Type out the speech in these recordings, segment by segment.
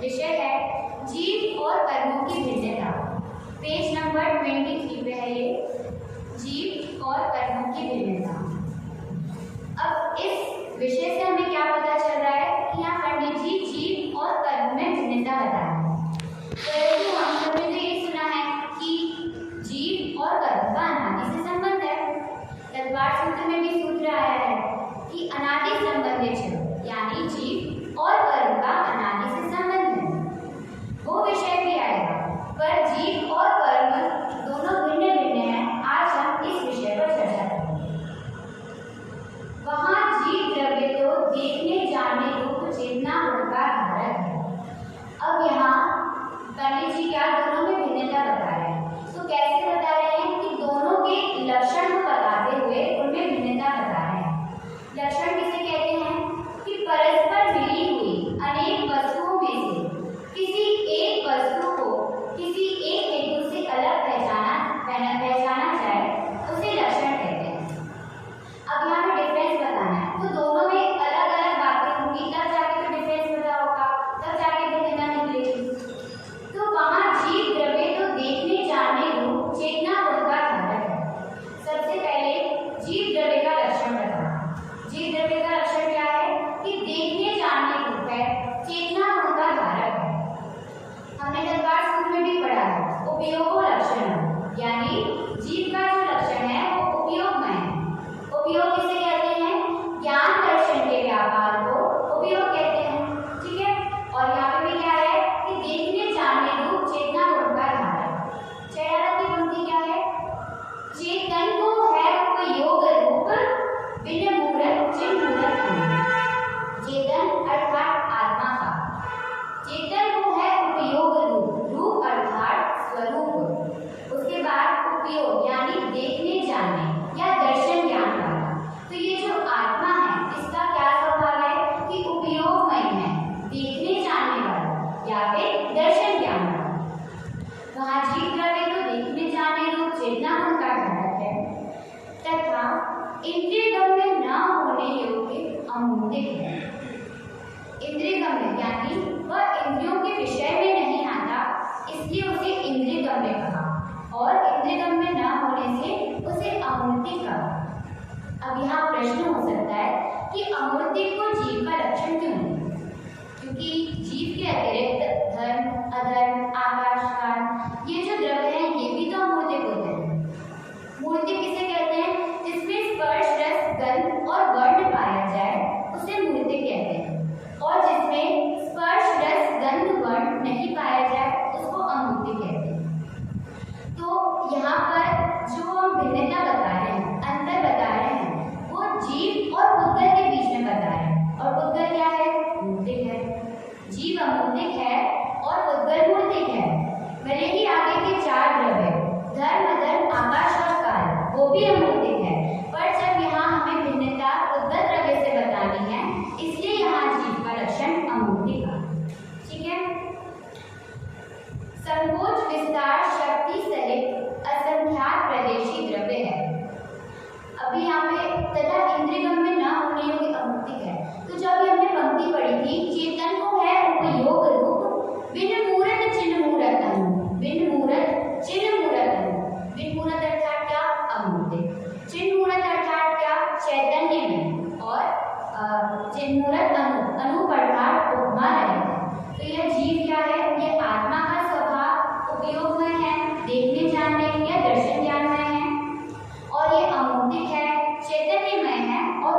विषय है जीव और कर्मों की भिन्नता। पेज नंबर 23 पे है ये, जीव और कर्मों की भिन्नता। अब इस विषय से हमें क्या पता चल रहा है कि यहाँ पंडित जी जीव और कर्म में भिन्नता बता रहे हैं। तो हम सब ने तो ये सुना है कि जीव और कर्म का अनादि से संबंध है। तलवार सूत्र में भी सूत्र आया है कि अनादि संबंधित है, यानी जीव और कर्म का अनादि से संबंध है। वो विषय भी आएगा, पर जीव और कर्म दोनों भिन्न भिन्न हैं। आज हम इस विषय पर चर्चा करेंगे। वहाँ जीव द्रव्य तो देखने जानने रूप चेतना उनका धारक है। अब यहाँ पंडित जी क्या दोनों में भिन्नता बता रहे हैं। तो कैसे बता रहे हैं कि दोनों के लक्षण को बताते हुए उनमें भिन्नता बता रहे हैं। लक्षण किसे कहते हैं कि परस्पर मिली हुई अनेक वस्तुओं में से किसी एक वस्तु को किसी एक हेतु से अलग पहचाना जाए, उसे लक्षण कहते हैं। अब यहाँ पे डिफरेंस बताना है, तो दोनों में अलग अलग बातें होंगी, तब जाके तो डिफरेंस पता होगा, तब जाके भिन्नता निकलेगी। तो वहाँ जीव द्रव्य तो देखने जानने रूप चेतना गुण का धारक है। सबसे पहले जीव द्रव्य का लक्षण बताना। जीव द्रव्य का लक्षण क्या है कि देखने जानने रूप है, चेतना गुण का धारक है। हमने तलवार सूत्र में भी पढ़ा है उपयोगो लक्षण, यानी जीव का जो लक्षण है वो उपयोग में है। उपयोग किसे कहते हैं? ज्ञान दर्शन के व्यापार को उपयोग कहते हैं, ठीक है। और यहाँ पे भी क्या है कि देखने जानने रूप चेतना गुण का धारक। चैयारा की पंक्ति क्या है? चेतन को है उपयोग रूप बिन मूरत चिन्ह मूरत नहीं। चेतन अर्थात आत्मा का, चेतन को है उपयोग रूप, रूप अर्थात स्वरूप। उसके बाद उपयोग यानी देखने जानने या दर्शन ज्ञान वाला। तो ये जो आत्मा है इसका क्या स्वभाव है कि उपयोगमय है, देखने जानने वाला या फिर दर्शन ज्ञान वाला। वहाँ जीव द्रव्य तो देखने जानने रूप चेतना गुण का धारक है तथा इंद्रियगम्य न होने योग्य अमूर्तिक है। इंद्रियगम्य यानी वह इंद्रियों के विषय में नहीं आता, इसलिए उसे इंद्रियगम्य कहा, और इंद्रियगम्य न होने से उसे अमूर्तिक कहा। अब यहाँ प्रश्न हो सकता है कि अमूर्तिक को जीव का लक्षण क्यों नहीं? क्योंकि जीव के अतिरिक्त धर्म, अधर्म, आकाश, काल ये जो द्रव्य हैं ये भी तो अमूर्तिक होते हैं। मूर्तिक किसे कहते हैं? जिसमें स्पर्श, रस, गंध और वर्ण पाया जाए उसे मूर्तिक कहते हैं, और जिसमें स्पर्श, रस, गंध, वर्ण नहीं पाया जाए उसको अमूर्तिक कहते हैं। तो यहाँ पर जो हम भिन्नता बता रहे हैं, अंतर बता रहे हैं, वो जीव और पुद्गल के बीच में बता रहे हैं। और पुद्गल क्या है? मूर्तिक है। जीव अमूर्तिक है और पुद्गल मूर्तिक है। भले ही आगे के चार द्रव्य धर्म, अधर्म, आकाश और काल वो भी अमूर्तिक है, पर जब यहाँ हमें भिन्नता पुद्गल द्रव्य से बतानी है इसलिए यहाँ जीव का लक्षण अमूर्तिक है, ठीक है। संकोच, विस्तार, शक्ति सहित असंख्यात प्रदेशी द्रव्य है। अभी यहाँ पे तथा इंद्रियगम्य न होने योग्य अमूर्तिक है। तो जब हमने पंक्ति पढ़ी थी चेतन को है उपयोग रूप बिन मूरत चिन्ह मूरत अनु, बिन मूरत चिन्ह मूरत अनु। बिन मूरत अर्थात क्या? अमूर्तिक। चिन्ह मूरत अर्थात क्या? चैतन्य में, और चिन्ह मूरत अनु, अनु अर्थात उपमा रहित। तो यह जीव क्या है? ये आत्मा का स्वभाव उपयोगमय है, देखने जानने या दर्शन ज्ञानमय है, और ये अमूर्तिक है, चैतन्यमय है और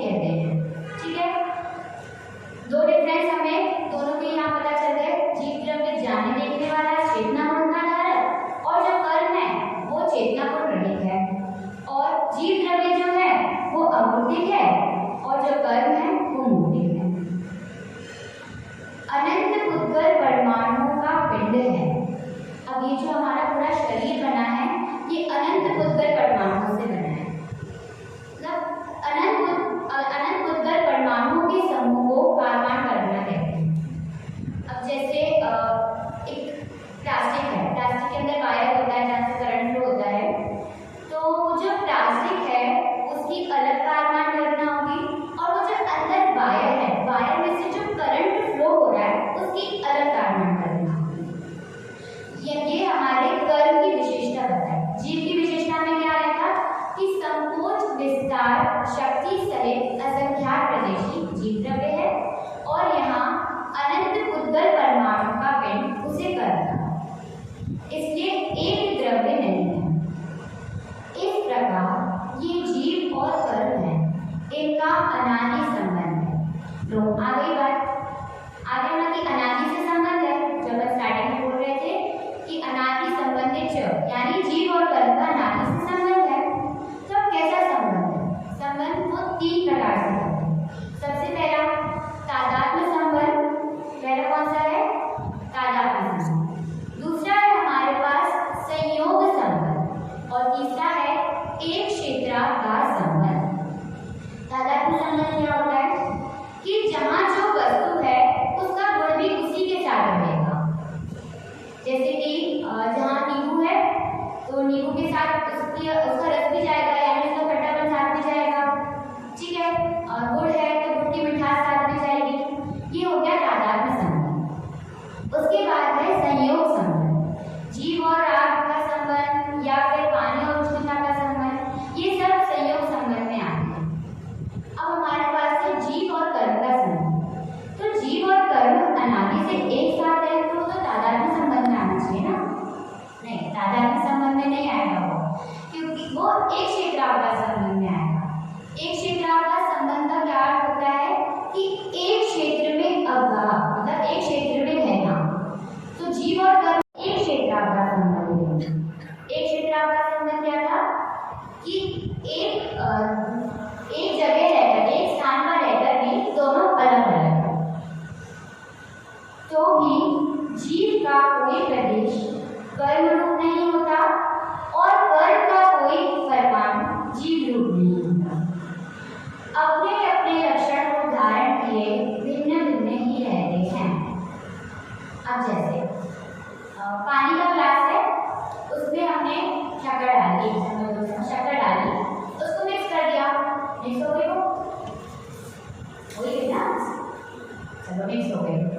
कहते हैं। ठीक है, दो डिफरेंस हमें दोनों के यहाँ पता चल गए। जीव द्रव्य जाने देखने वाला चेतना गुण का धारक, और जो कर्म है वो चेतना गुण रहित है। और जीव द्रव्य जो है वो अमूर्तिक है और जो कर्म है वो मूर्तिक है। अनंत पुद्गल परमाणुओं का पिंड है। अब ये जो हमारा पूरा शरीर बना है ये अनंत पुद्गल परमाणुओं से बना है। मतलब अनंत पुद्गल परमाणुओं के समूह को कारवान करना कहते हैं। अब जैसे एक प्लास्टिक है, प्लास्टिक के अंदर वायर होता है जहाँ से करंट फ्लो होता है, तो जो प्लास्टिक है उसकी अलग कारवान करना होगी, और वो जो अंदर वायर है, वायर में से जो करंट फ्लो हो रहा है उसकी अलग कारवान करना होगी। ये हमारे कर्म की विशेषता बताए। जीव की विशेषता में क्या आया था कि संकोच विस्तार शक्ति सहित असंख्यात प्रदेशी जीव द्रव्य है, और यहाँ अनंत पुद्गल परमाणु का पिंड उसे कर्म था, इसलिए एक द्रव्य नहीं है। इस प्रकार ये जीव और कर्म है, इनका अनादि संबंध है। तो आ गई बात, आगे ना कि अनादि से संबंध है। जब हम स्टार्टिंग में बोल रहे थे कि अनादि संबंधित यानी जीव और कर्म का अनादि से संबंध है। तो अब कैसा संबंध है? संबंध वो तीन प्रकार से होते हैं। सबसे पहला तादात्म्य संबंध, पहला कौन सा है? तादात्म्य संबंध। दूसरा है हमारे पास संयोग संबंध, और तीसरा है एक क्षेत्राकार संबंध। तादात्म्य संबंध क्या होता है कि जहाँ जो वस्तु है उसका गुण भी उसी के साथ रहेगा। जैसे कि जहाँ नींबू है तो नींबू के साथ उसका रस भी जाएगा, यानी उसका खट्टापन साथ में जाएगा। ठीक है, और गुड़ है तो गुड़ की मिठास साथ में जाएगी। ये हो गया तादात्म्य संबंध। उसके बाद है संयोग संबंध, जीव और आग का संबंध या फिर पानी और उष्णता का संबंध, ये सब संयोग संबंध में आते हैं। अब हमारे पास है जीव और कर्म का संबंध। तो जीव और कर्म अनादि से एक साथ है तो तादात्म्य संबंध में आना चाहिए ना? नहीं, तादात्म्य संबंध में नहीं आएगा वो, क्योंकि वो एक क्षेत्राकार संबंध में आएगा। एक क्षेत्राकार संबंध का क्या अर्थ होता है कि एक क्षेत्र में अवगाह, मतलब एक क्षेत्र में रहना। तो जीव और कर्म एक क्षेत्राकार संबंध है। एक क्षेत्राकार संबंध क्या था कि एक जगह रहकर, एक स्थान पर रहकर भी दोनों अलग अलग है, तो भी जीव का कोई प्रदेश कर्म रूप नहीं होता और कर्म का कोई परमाणु जीव रूप नहीं होता। अपने अपने लक्षण को धारण किए भिन्न भिन्न ही रहते हैं। अब जैसे पानी का ग्लास है, उसमें हमने शक्कर डाली, उसको मिक्स कर दिया, मिक्स हो गई, वो हो गई ना, चलो मिक्स हो गई।